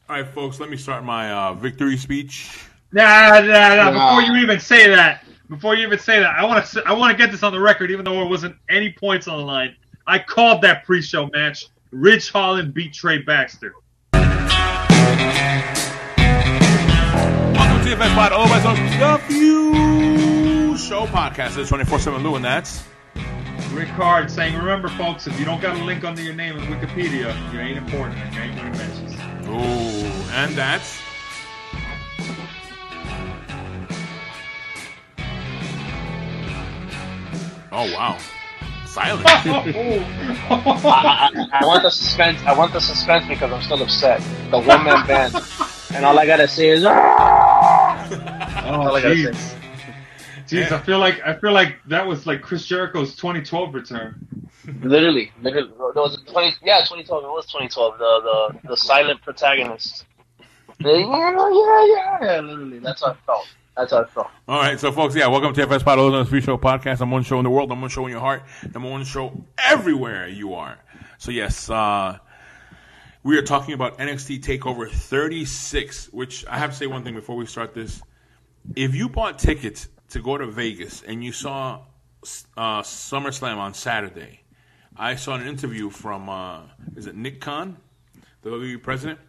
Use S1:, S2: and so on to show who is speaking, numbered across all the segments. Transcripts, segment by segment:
S1: All right, folks, let me start my victory speech.
S2: Nah. Before you even say that, I want to get this on the record, even though there wasn't any points on the line. I called that pre-show match. Ridge Holland beat Trey Baxter.
S1: Welcome to the best part of the Few Show podcast. It's 24/7 Lou, and that's
S2: Rick Hard saying, remember, folks, if you don't got a link under your name in Wikipedia, you ain't important and you ain't winning matches.
S1: Oh, and that's oh wow, silence.
S3: I want the suspense. I want the suspense because I'm still upset. The one-man band, and all I gotta say is,
S2: oh, jeez. Jeez, I feel like that was like Chris Jericho's 2012 return.
S3: Literally. No, was it 2012. It was 2012. The silent protagonist. Yeah. Literally, that's how I felt.
S1: All right, so folks, welcome to FS Pod, the Free Show podcast. Number one show in the world, number one show in your heart, number one show everywhere you are. So yes, we are talking about NXT TakeOver 36, which I have to say one thing before we start this. If you bought tickets to go to Vegas and you saw SummerSlam on Saturday, I saw an interview from, is it Nick Khan, the WWE president,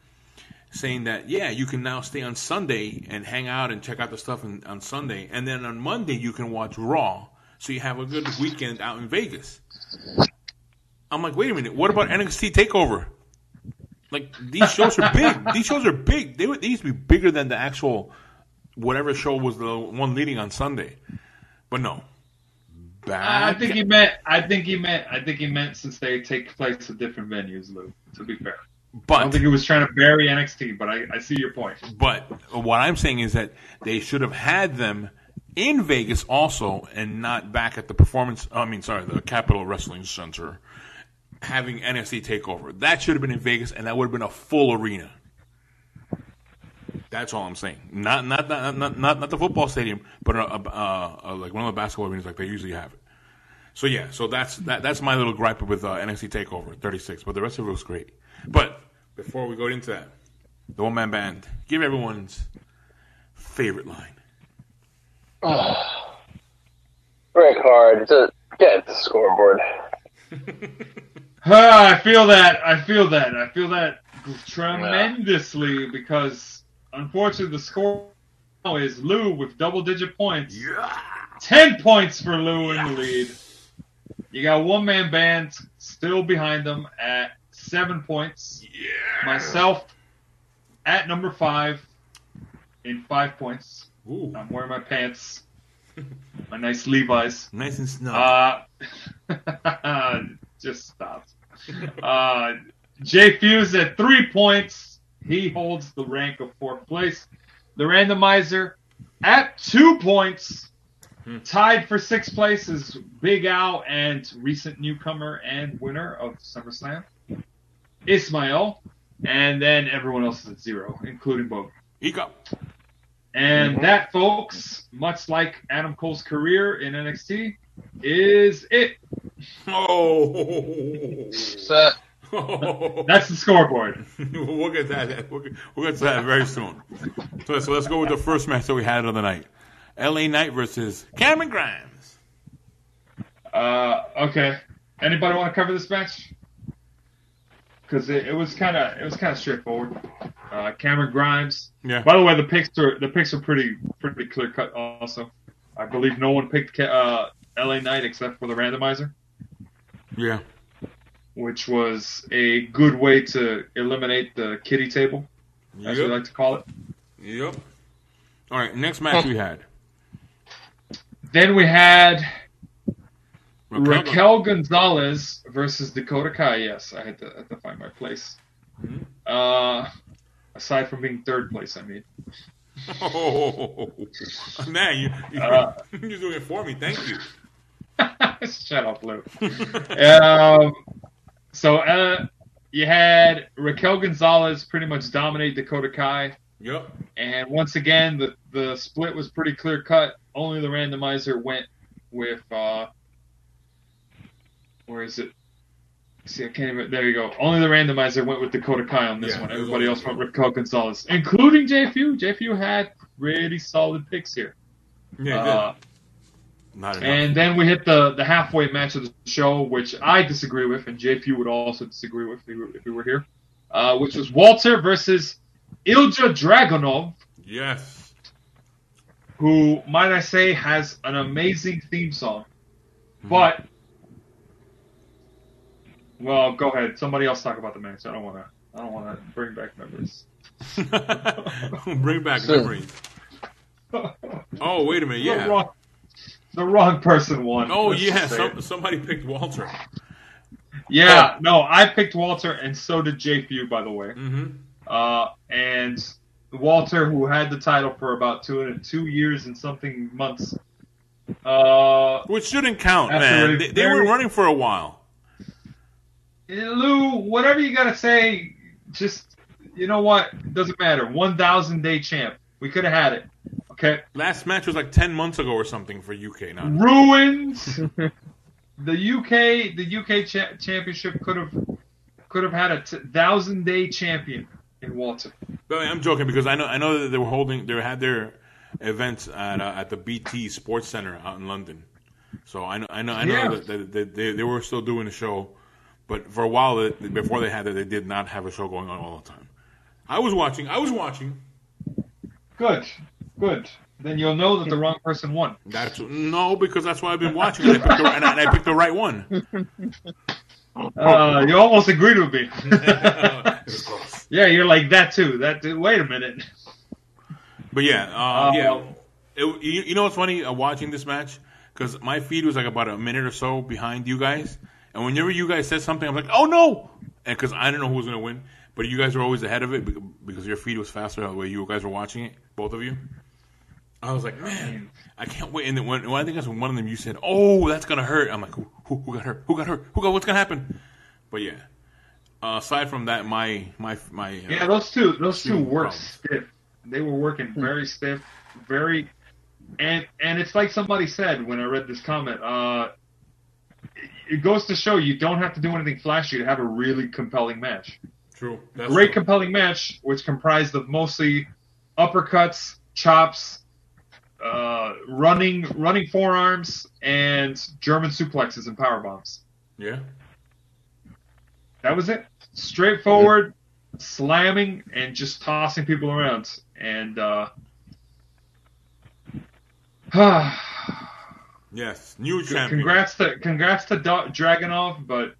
S1: saying that, you can now stay on Sunday and hang out and check out the stuff on Sunday. And then on Monday, you can watch Raw. So you have a good weekend out in Vegas. I'm like, wait a minute. What about NXT TakeOver? Like, these shows are big. These shows are big. They used to be bigger than the actual whatever show was the one leading on Sunday. But no.
S2: I think he meant since they take place at different venues, Lou, to be fair.
S1: But
S2: I don't think he was trying to bury NXT, but I see your point.
S1: But what I'm saying is that they should have had them in Vegas also and not back at the the Capitol Wrestling Center having NXT TakeOver. That should have been in Vegas, and that would have been a full arena. That's all I'm saying. Not the football stadium, but like one of the basketball arenas like they usually have it. So so that's my little gripe with NXT TakeOver 36. But the rest of it was great. But before we go into that, the one-man band, give everyone's favorite line.
S3: Rick Hard, get the scoreboard.
S2: I feel that tremendously because unfortunately the score is Lou with double-digit points.
S1: Yeah.
S2: 10 points for Lou in the lead. You got one-man band still behind them at 7 points.
S1: Yeah.
S2: Myself at number 5 in 5 points.
S1: Ooh.
S2: I'm wearing my pants. My nice Levi's.
S1: Nice and snug.
S2: Just stop. Jay Fuse at 3 points. He holds the rank of 4th place. The randomizer at 2 points. Tied for 6th place is Big Al and recent newcomer and winner of SummerSlam, Ismail. And then everyone else is at 0, including Bogan.
S1: Ego.
S2: And that, folks, much like Adam Cole's career in NXT, is it.
S1: Oh.
S3: Set.
S2: That's the scoreboard.
S1: We'll get that. We'll get to that very soon. So let's go with the first match that we had of the night. LA Knight versus Cameron Grimes.
S2: Okay. Anybody want to cover this match? Because it was kind of straightforward. Cameron Grimes.
S1: Yeah.
S2: By the way, the picks are pretty clear cut. Also, I believe no one picked LA Knight except for the randomizer.
S1: Yeah.
S2: Which was a good way to eliminate the kiddie table, as we like to call it.
S1: Yep. All right. Next match we had.
S2: Then we had Raquel Gonzalez versus Dakota Kai. Yes, I had to find my place.
S1: Mm-hmm.
S2: Aside from being 3rd place, I mean.
S1: Oh, man, you're doing it for me. Thank you.
S2: Shut up, Lou. So you had Raquel Gonzalez pretty much dominate Dakota Kai.
S1: Yep.
S2: And once again, the split was pretty clear cut. Only the randomizer went with where is it? See, I can't even. There you go. Only the randomizer went with Dakota Kai on this
S1: Yeah,
S2: one.
S1: it was
S2: Everybody else
S1: also
S2: went with Raquel Gonzalez, including JFU. JFU had pretty solid picks here.
S1: Yeah, it did. Not enough.
S2: And then we hit the halfway match of the show, which I disagree with, and JFU would also disagree with if he were here, which was Walter versus Ilja Dragunov,
S1: Yes.
S2: who, might I say, has an amazing theme song. But, well, go ahead. Somebody else talk about the match. I don't want to bring back memories.
S1: Bring back memories. Oh, wait a minute. Yeah.
S2: The wrong person won.
S1: Oh,
S2: Let's
S1: yeah.
S2: just say it.
S1: Somebody picked Walter.
S2: Yeah, no, I picked Walter, and so did JFU, by the way.
S1: Mm-hmm.
S2: And Walter, who had the title for about 2 years and something months.
S1: Which shouldn't count, man. They were running for a while.
S2: Lou, whatever you gotta say, just, you know what? It doesn't matter. 1,000-day champ. We could have had it. Okay?
S1: Last match was like 10 months ago or something for UK. Not
S2: Ruins. The UK championship could have had a 1,000-day champion in Walter.
S1: But I'm joking because I know that they had their events at the BT Sports Center out in London. So I know that they were still doing the show, but for a while before they had it, they did not have a show going on all the time. I was watching.
S2: Good. Then you'll know that the wrong person won.
S1: Because that's why I've been watching. And I picked the right one.
S2: You almost agreed with me.
S1: It was close.
S2: Yeah, you're like that too. Wait a minute.
S1: But yeah. You know what's funny? Watching this match, because my feed was like about a minute or so behind you guys, and whenever you guys said something, I'm like, oh no, and because I didn't know who was gonna win, but you guys were always ahead of it because your feed was faster the way you guys were watching it, both of you. I was like, man, I can't wait. And then when I think that's when one of them you said, "Oh, that's gonna hurt." I'm like, who got hurt? Who got hurt? What's gonna happen? But yeah, aside from that, my
S2: yeah, those two worked stiff. They were working very stiff, and it's like somebody said when I read this comment. It goes to show you don't have to do anything flashy to have a really compelling match.
S1: True.
S2: Great compelling match, which comprised of mostly uppercuts, chops, running forearms, and German suplexes and power bombs.
S1: Yeah.
S2: That was it. Straightforward, slamming, and just tossing people around. And
S1: yes, new champion.
S2: Congrats to Dragunov, but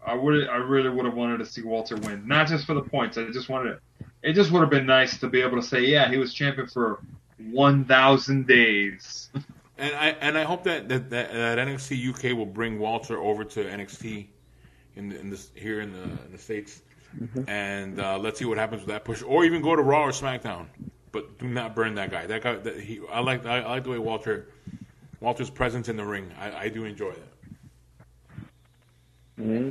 S2: I really would have wanted to see Walter win. Not just for the points. It just would have been nice to be able to say, yeah, he was champion for 1,000 days.
S1: And I hope that NXT UK will bring Walter over to NXT here in the States, and let's see what happens with that push, or even go to Raw or SmackDown. But do not burn that guy. I like the way Walter's presence in the ring. I do enjoy that.
S3: Mm-hmm.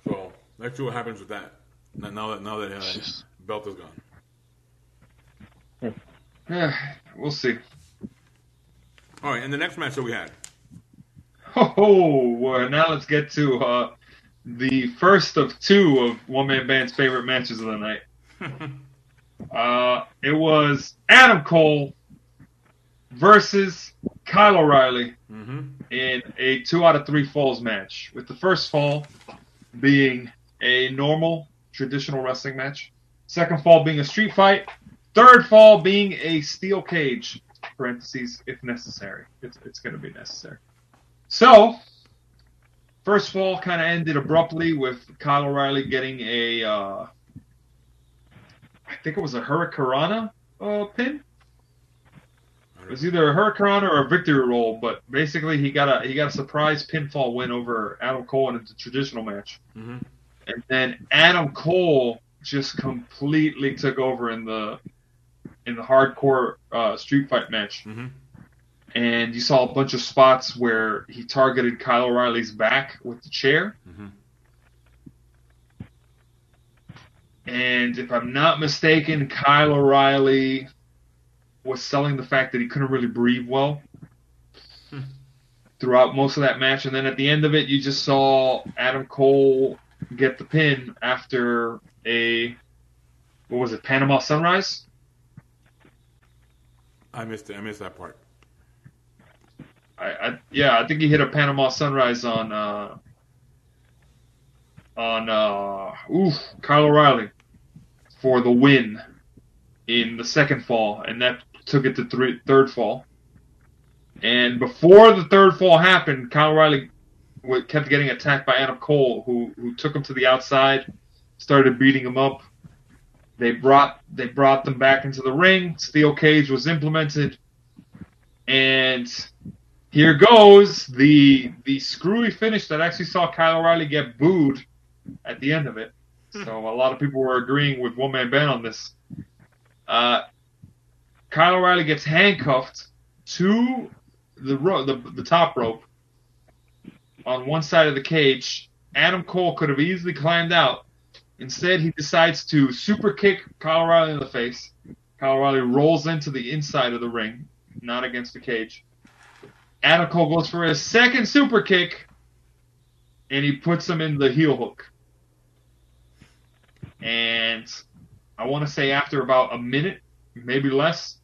S1: So let's see what happens with that. Now that belt is gone.
S2: Yeah, we'll see.
S1: All right, and the next match that we had.
S2: Now let's get to the first of two of One Man Band's favorite matches of the night. It was Adam Cole versus Kyle O'Reilly in a 2 out of 3 falls match, with the first fall being a normal, traditional wrestling match, second fall being a street fight, third fall being a steel cage, parentheses, if necessary. It's going to be necessary. So, first fall kind of ended abruptly with Kyle O'Reilly getting I think it was a Hurricanrana pin. It was either a Hurricanrana or a victory roll, but basically he got a surprise pinfall win over Adam Cole in a traditional match. Mm-hmm. And then Adam Cole just completely took over in the hardcore street fight match. Mm-hmm. And you saw a bunch of spots where he targeted Kyle O'Reilly's back with the chair. Mm-hmm. And if I'm not mistaken, Kyle O'Reilly was selling the fact that he couldn't really breathe well. throughout most of that match. And then at the end of it, you just saw Adam Cole get the pin after Panama Sunrise?
S1: I missed it. I missed that part.
S2: I think he hit a Panama Sunrise on Kyle O'Reilly for the win in the second fall, and that took it to third fall. And before the third fall happened, Kyle O'Reilly kept getting attacked by Adam Cole, who took him to the outside, started beating him up. They brought them back into the ring. Steel cage was implemented, and here goes the screwy finish that actually saw Kyle O'Reilly get booed at the end of it. So a lot of people were agreeing with One Man Band on this. Kyle O'Reilly gets handcuffed to the top rope on one side of the cage. Adam Cole could have easily climbed out. Instead, he decides to super kick Kyle O'Reilly in the face. Kyle O'Reilly rolls into the inside of the ring, not against the cage. Adam Cole goes for his second super kick, and he puts him in the heel hook. And I want to say after about a minute, maybe less,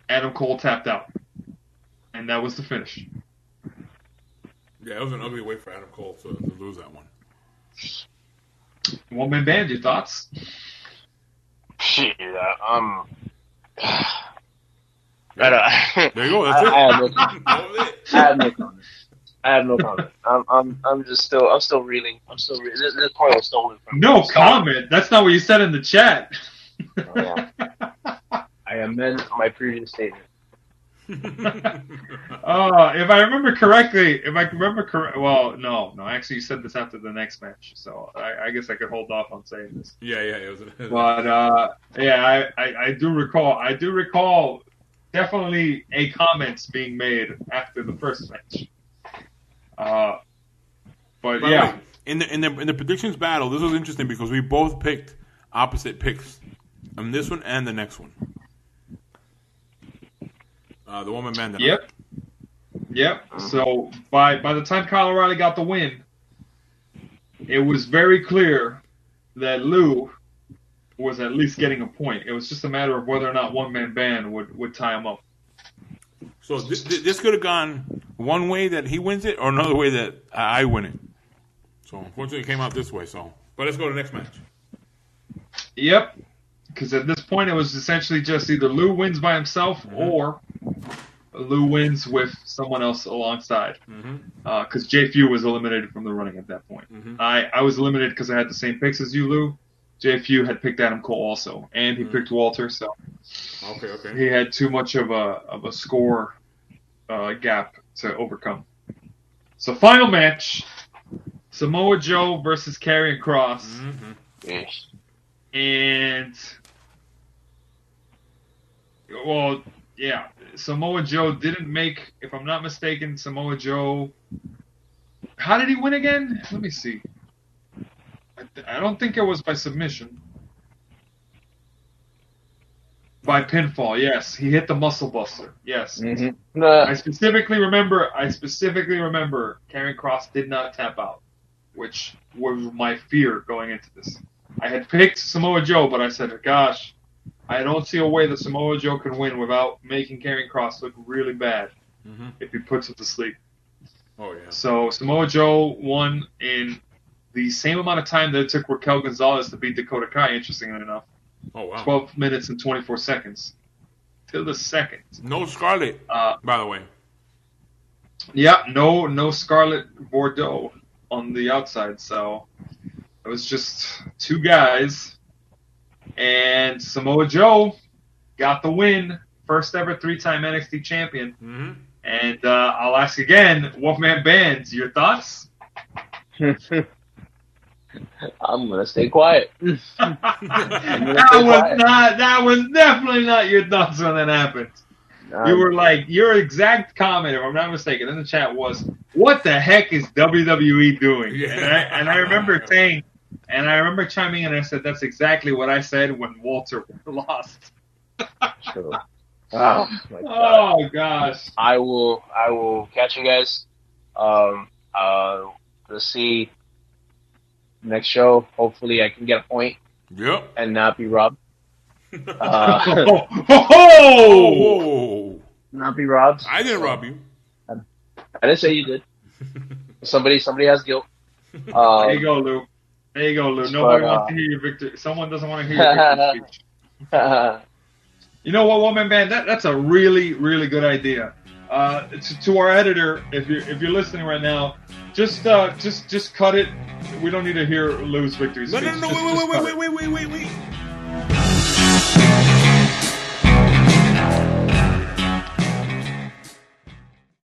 S2: Adam Cole tapped out. And that was the finish.
S1: Yeah, it was an ugly way for Adam Cole to lose that one.
S2: One Man Band, your thoughts?
S3: Shit,
S1: There you go. That's
S3: I have no comment. I'm still reeling. This point was stolen from me.
S2: No comment. That's not what you said in the chat.
S3: Oh, yeah. I amend my previous statement.
S2: If I remember correctly, well, no. Actually, you said this after the next match, so I guess I could hold off on saying this.
S1: Yeah. It was
S2: But I do recall definitely a comments being made after the first match. But yeah,
S1: in the predictions battle, this was interesting because we both picked opposite picks on this one and the next one. The One Man Band.
S2: Yep. So by the time Kyle O'Reilly got the win, it was very clear that Lou was at least getting a point. It was just a matter of whether or not One Man Band would tie him up.
S1: So this could have gone one way that he wins it, or another way that I win it. So unfortunately, it came out this way. So, but let's go to the next match.
S2: Yep. Because at this point, it was essentially just either Lou wins by himself or Lou wins with someone else alongside. Because Jay Few was eliminated from the running at that point. I was eliminated because I had the same picks as you, Lou. Jay Few had picked Adam Cole also, and he picked Walter, so
S1: okay.
S2: He had too much of a score gap to overcome. So final match: Samoa Joe versus Karrion Kross. And well, yeah, Samoa Joe didn't make, if I'm not mistaken, Samoa Joe. How did he win again? Let me see. I don't think it was by submission. By pinfall, yes. He hit the Muscle Buster. Yes. I specifically remember Karrion Kross did not tap out, which was my fear going into this. I had picked Samoa Joe, but I said, gosh, I don't see a way that Samoa Joe can win without making Karrion Kross look really bad if he puts him to sleep.
S1: Oh, yeah.
S2: So Samoa Joe won in the same amount of time that it took Raquel Gonzalez to beat Dakota Kai, interestingly enough.
S1: Oh, wow.
S2: 12 minutes and 24 seconds. To the second.
S1: No Scarlett, by the way.
S2: Yeah, no Scarlett Bordeaux on the outside, so it was just two guys. And Samoa Joe got the win. First ever 3-time NXT champion. And I'll ask again, One Man Band, your thoughts?
S3: I'm gonna stay quiet.
S2: That was definitely not your thoughts when that happened. You were like, your exact comment, if I'm not mistaken, in the chat was, "What the heck is WWE doing?"
S1: Yeah.
S2: And I remember saying, and I remember chiming in and I said, "That's exactly what I said when Walter lost."
S3: True. Oh my God.
S2: Oh gosh.
S3: I will catch you guys. Let's see. Next show, hopefully I can get a point
S1: Yep.
S3: and not be robbed.
S1: Oh!
S3: Not be robbed.
S1: I didn't rob you.
S3: I didn't say you did. Somebody has guilt.
S2: There you go, Lou. There you go, Lou. Nobody wants to hear your victory. Someone doesn't want to hear your victory speech. You know what, Woman Band? That's a really, really good idea. To our editor, if you're listening right now, just cut it. We don't need to hear Lou's victory speech.
S1: No, wait.